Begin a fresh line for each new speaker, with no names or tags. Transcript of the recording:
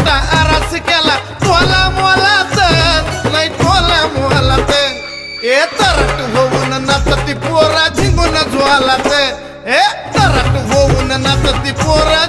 मोठा आरास केला टोला मोलात नाही टोला मोलात ए तरट होऊन नाचती पोरा झिंगून ज्वालात ए तरट होऊन नाचती पोरा